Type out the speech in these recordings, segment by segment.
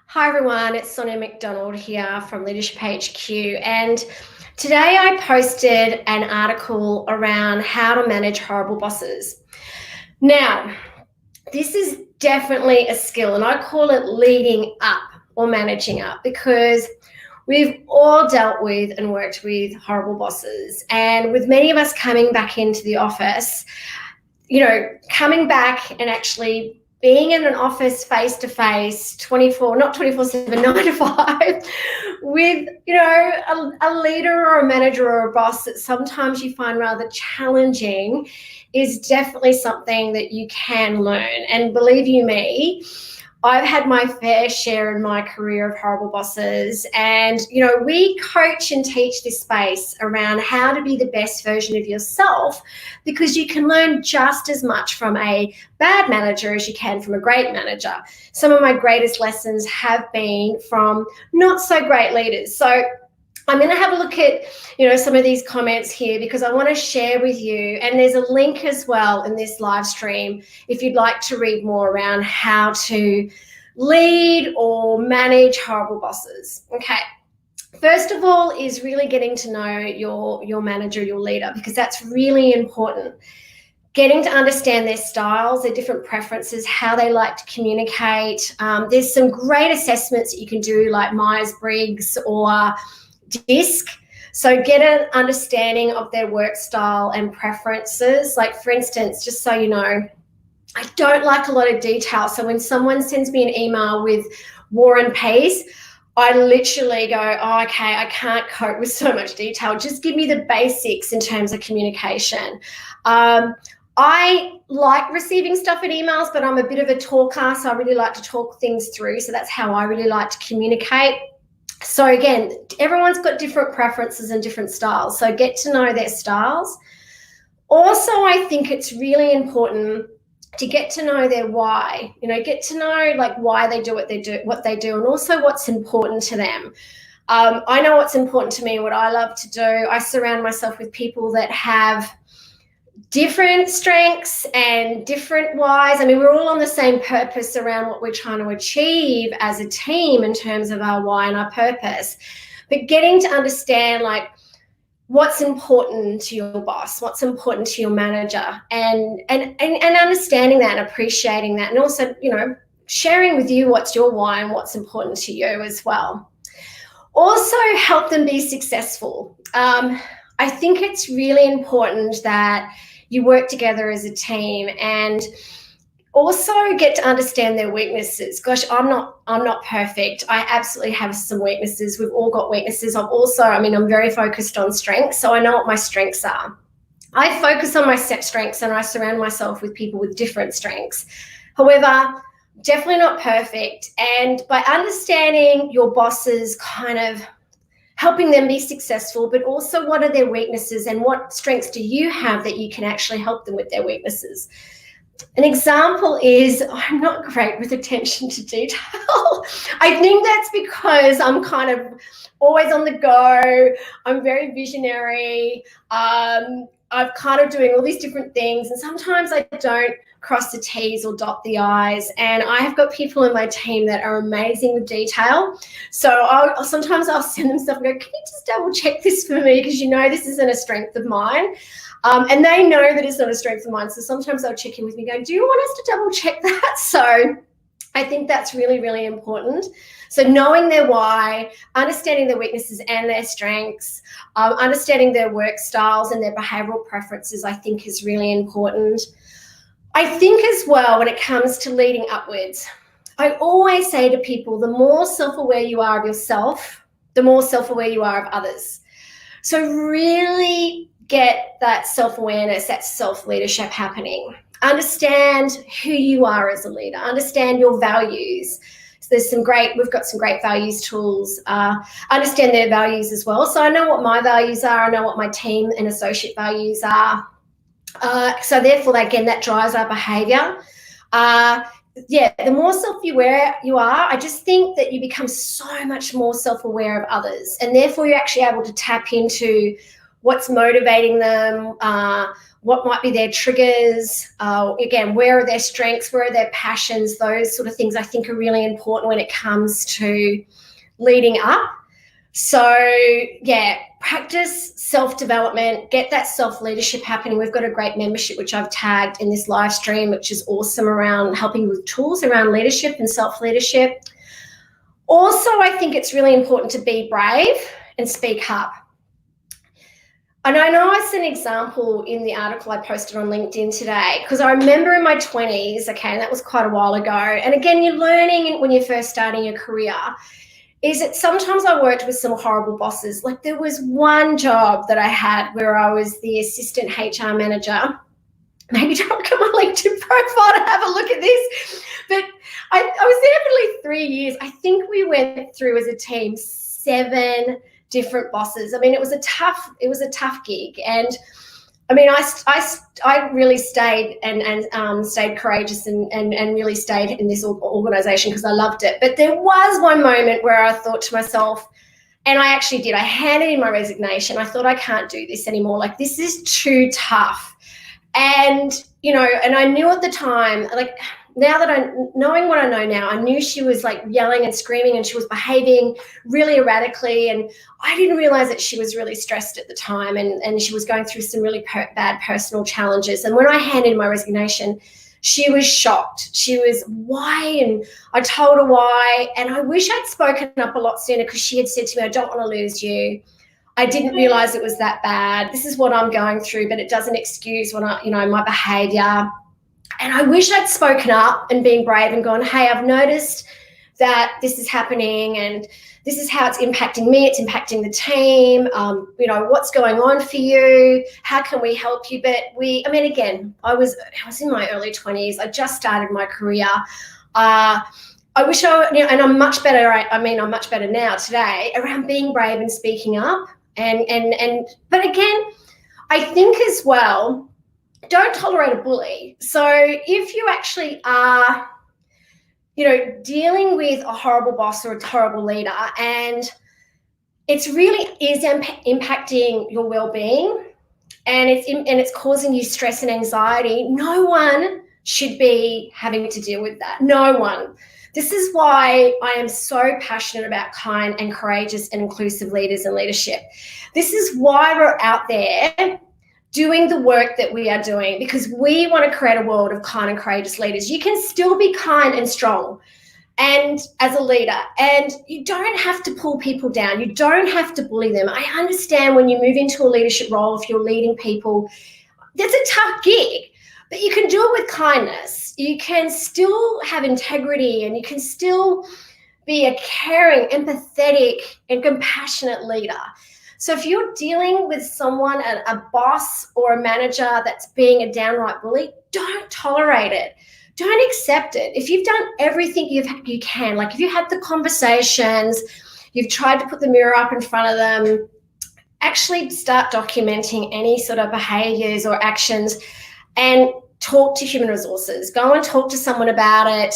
Hi everyone, it's Sonia McDonald here from Leadership HQ, and today I posted an article around how to manage horrible bosses. Now, this is definitely a skill, and I call it leading up or managing up because we've all dealt with and worked with horrible bosses, and with many of us coming back into the office, coming back and actually being in an office face to face 24, not 24/7, 9 to 5, with, a leader or a manager or a boss that sometimes you find rather challenging is definitely something that you can learn. And believe you me, I've had my fair share in my career of horrible bosses. And, we coach and teach this space around how to be the best version of yourself, because you can learn just as much from a bad manager as you can from a great manager. Some of my greatest lessons have been from not so great leaders. So I'm going to have a look at, some of these comments here because I want to share with you, and there's a link as well in this live stream if you'd like to read more around how to lead or manage horrible bosses. Okay. First of all is really getting to know your manager, your leader, because that's really important. Getting to understand their styles, their different preferences, how they like to communicate. There's some great assessments that you can do like Myers-Briggs or DISC. So get an understanding of their work style and preferences. Like, for instance, just so you know, I don't like a lot of detail. So when someone sends me an email with War and Peace, I literally go, oh, okay, I can't cope with so much detail. Just give me the basics in terms of communication. I like receiving stuff in emails, but I'm a bit of a talker, so I really like to talk things through. So that's how I really like to communicate. So again, everyone's got different preferences and different styles. So get to know their styles. Also, I think it's really important to get to know their why, get to know like why they do what they do, and also what's important to them. I know what's important to me, what I love to do. I surround myself with people that have different strengths and different whys. I mean, we're all on the same purpose around what we're trying to achieve as a team in terms of our why and our purpose. But getting to understand like what's important to your boss, what's important to your manager, and understanding that and appreciating that, and also, sharing with you what's your why and what's important to you as well. Also help them be successful. I think it's really important that you work together as a team and also get to understand their weaknesses. Gosh, I'm not perfect. I absolutely have some weaknesses. We've all got weaknesses. I'm very focused on strengths, so I know what my strengths are. I focus on my set strengths and I surround myself with people with different strengths. However, definitely not perfect. And by understanding your bosses, kind of helping them be successful, but also what are their weaknesses and what strengths do you have that you can actually help them with their weaknesses. An example is I'm not great with attention to detail. I think that's because I'm kind of always on the go. I'm very visionary. I'm kind of doing all these different things, and sometimes I don't cross the T's or dot the I's. And I have got people in my team that are amazing with detail. So sometimes I'll send them stuff and go, can you just double check this for me? Because this isn't a strength of mine. And they know that it's not a strength of mine. So sometimes they'll check in with me and go, do you want us to double check that? So I think that's really, really important. So knowing their why, understanding their weaknesses and their strengths, understanding their work styles and their behavioural preferences, I think is really important. I think as well, when it comes to leading upwards, I always say to people, the more self-aware you are of yourself, the more self-aware you are of others. So really get that self-awareness, that self-leadership happening. Understand who you are as a leader. Understand your values. So we've got some great values tools. Understand their values as well. So I know what my values are. I know what my team and associate values are. So therefore, again, that drives our behaviour. The more self-aware you are, I just think that you become so much more self-aware of others, and therefore you're actually able to tap into what's motivating them, what might be their triggers, again, where are their strengths, where are their passions, those sort of things I think are really important when it comes to leading up. So, yeah, practice self-development, get that self-leadership happening. We've got a great membership, which I've tagged in this live stream, which is awesome, around helping with tools around leadership and self-leadership. Also, I think it's really important to be brave and speak up. And I know it's an example in the article I posted on LinkedIn today, because I remember in my 20s, okay, and that was quite a while ago, and again, you're learning when you're first starting your career, is that sometimes I worked with some horrible bosses. Like, there was one job that I had where I was the assistant HR manager. Maybe don't look at my LinkedIn profile to have a look at this. But I was there for like 3 years. I think we went through as a team 7 different bosses. I mean, it was a tough gig. And I mean, I really stayed and stayed courageous and really stayed in this organisation because I loved it. But there was one moment where I thought to myself, and I actually did, I handed in my resignation. I thought, I can't do this anymore. Like, this is too tough. And, you know, and I knew at the time, like, now that knowing what I know now, I knew she was like yelling and screaming and she was behaving really erratically. And I didn't realize that she was really stressed at the time and she was going through some really bad personal challenges. And when I handed in my resignation, she was shocked. She was, why? And I told her why. And I wish I'd spoken up a lot sooner, because she had said to me, I don't want to lose you. I didn't realize it was that bad. This is what I'm going through, but it doesn't excuse my behavior. And I wish I'd spoken up and been brave and gone, hey, I've noticed that this is happening and this is how it's impacting me. It's impacting the team. What's going on for you? How can we help you? But again, I was in my early 20s. I just started my career. I wish and I'm much better. I'm much better now today around being brave and speaking up. But again, I think as well, don't tolerate a bully. So if you actually are, dealing with a horrible boss or a horrible leader, and it's really is impacting your well-being, and it's causing you stress and anxiety, no one should be having to deal with that. No one. This is why I am so passionate about kind and courageous and inclusive leaders and leadership. This is why we're out there doing the work that we are doing, because we want to create a world of kind and courageous leaders. You can still be kind and strong and as a leader, and you don't have to pull people down. You don't have to bully them. I understand when you move into a leadership role, if you're leading people, that's a tough gig, but you can do it with kindness. You can still have integrity, and you can still be a caring, empathetic, and compassionate leader. So if you're dealing with someone, a boss or a manager that's being a downright bully, don't tolerate it. Don't accept it. If you've done everything you can, like if you had the conversations, you've tried to put the mirror up in front of them, actually start documenting any sort of behaviors or actions and talk to human resources. Go and talk to someone about it,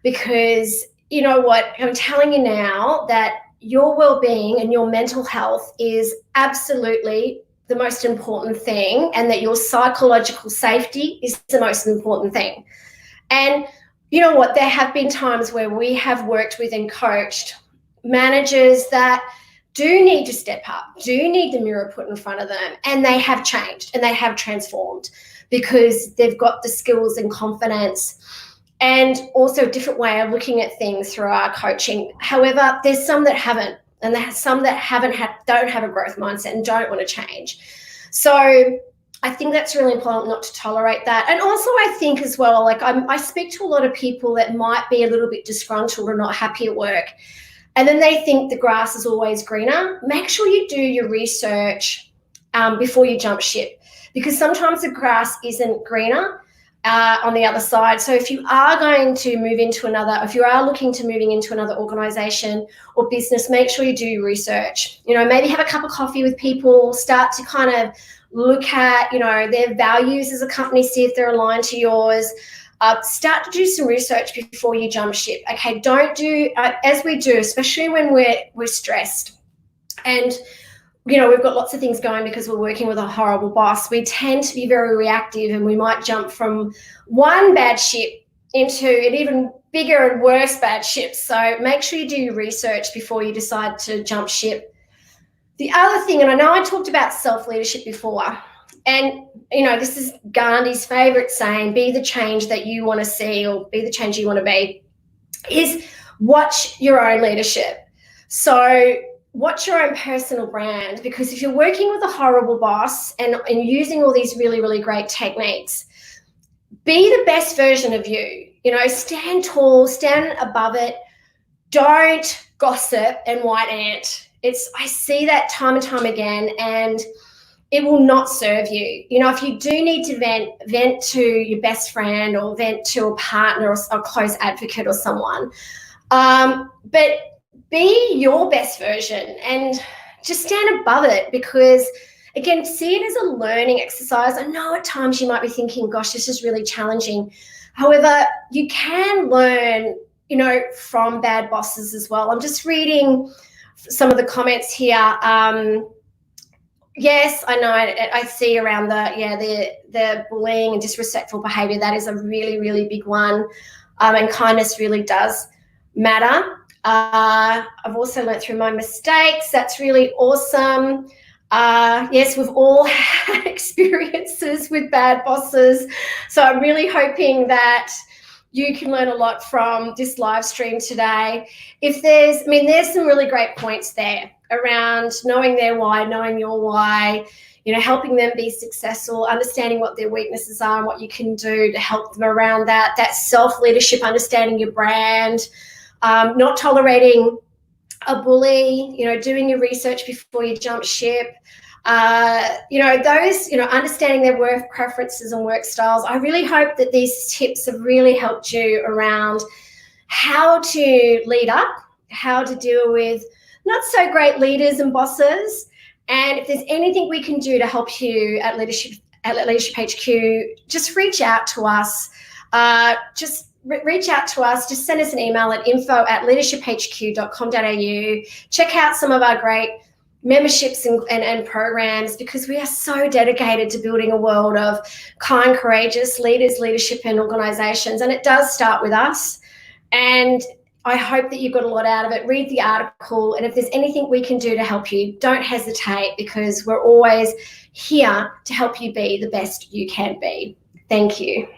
because you know what? I'm telling you now that your well-being and your mental health is absolutely the most important thing, and that your psychological safety is the most important thing. And you know what? There have been times where we have worked with and coached managers that do need to step up, do need the mirror put in front of them, and they have changed and they have transformed because they've got the skills and confidence, and also a different way of looking at things through our coaching. However, there's some that haven't, and there's some that don't have a growth mindset and don't want to change. So I think that's really important, not to tolerate that. And also I think as well, like I speak to a lot of people that might be a little bit disgruntled or not happy at work, and then they think the grass is always greener. Make sure you do your research before you jump ship, because sometimes the grass isn't greener on the other side. So if you are going to move into if you are looking to moving into another organization or business, make sure you do your research. Maybe have a cup of coffee with people, start to kind of look at, their values as a company, see if they're aligned to yours. Start to do some research before you jump ship. Okay, don't do, as we do, especially when we're stressed. And we've got lots of things going because we're working with a horrible boss. We tend to be very reactive, and we might jump from one bad ship into an even bigger and worse bad ship. So make sure you do your research before you decide to jump ship. The other thing, and I know I talked about self-leadership before, and this is Gandhi's favorite saying, be the change that you want to see, or be the change you want to be, is watch your own leadership. So watch your own personal brand, because if you're working with a horrible boss and using all these really, really great techniques, be the best version of you. Stand tall, stand above it. Don't gossip and white ant. I see that time and time again, and it will not serve you. If you do need to vent to your best friend, or vent to a partner or a close advocate or someone. But be your best version and just stand above it, because, again, see it as a learning exercise. I know at times you might be thinking, gosh, this is really challenging. However, you can learn, from bad bosses as well. I'm just reading some of the comments here. Yes, I know. I see around the bullying and disrespectful behaviour. That is a really, really big one, and kindness really does matter. I've also learned through my mistakes. That's really awesome. Yes, we've all had experiences with bad bosses, so I'm really hoping that you can learn a lot from this live stream today. There's some really great points there around knowing their why, knowing your why, helping them be successful, understanding what their weaknesses are and what you can do to help them around that self-leadership, understanding your brand, not tolerating a bully, doing your research before you jump ship, understanding their work preferences and work styles. I really hope that these tips have really helped you around how to lead up, how to deal with not so great leaders and bosses. And if there's anything we can do to help you at Leadership HQ, just reach out to us. Reach out to us. Just send us an email at info@leadershiphq.com.au. Check out some of our great memberships and programs, because we are so dedicated to building a world of kind, courageous leaders, leadership and organisations. And it does start with us. And I hope that you got a lot out of it. Read the article. And if there's anything we can do to help you, don't hesitate, because we're always here to help you be the best you can be. Thank you.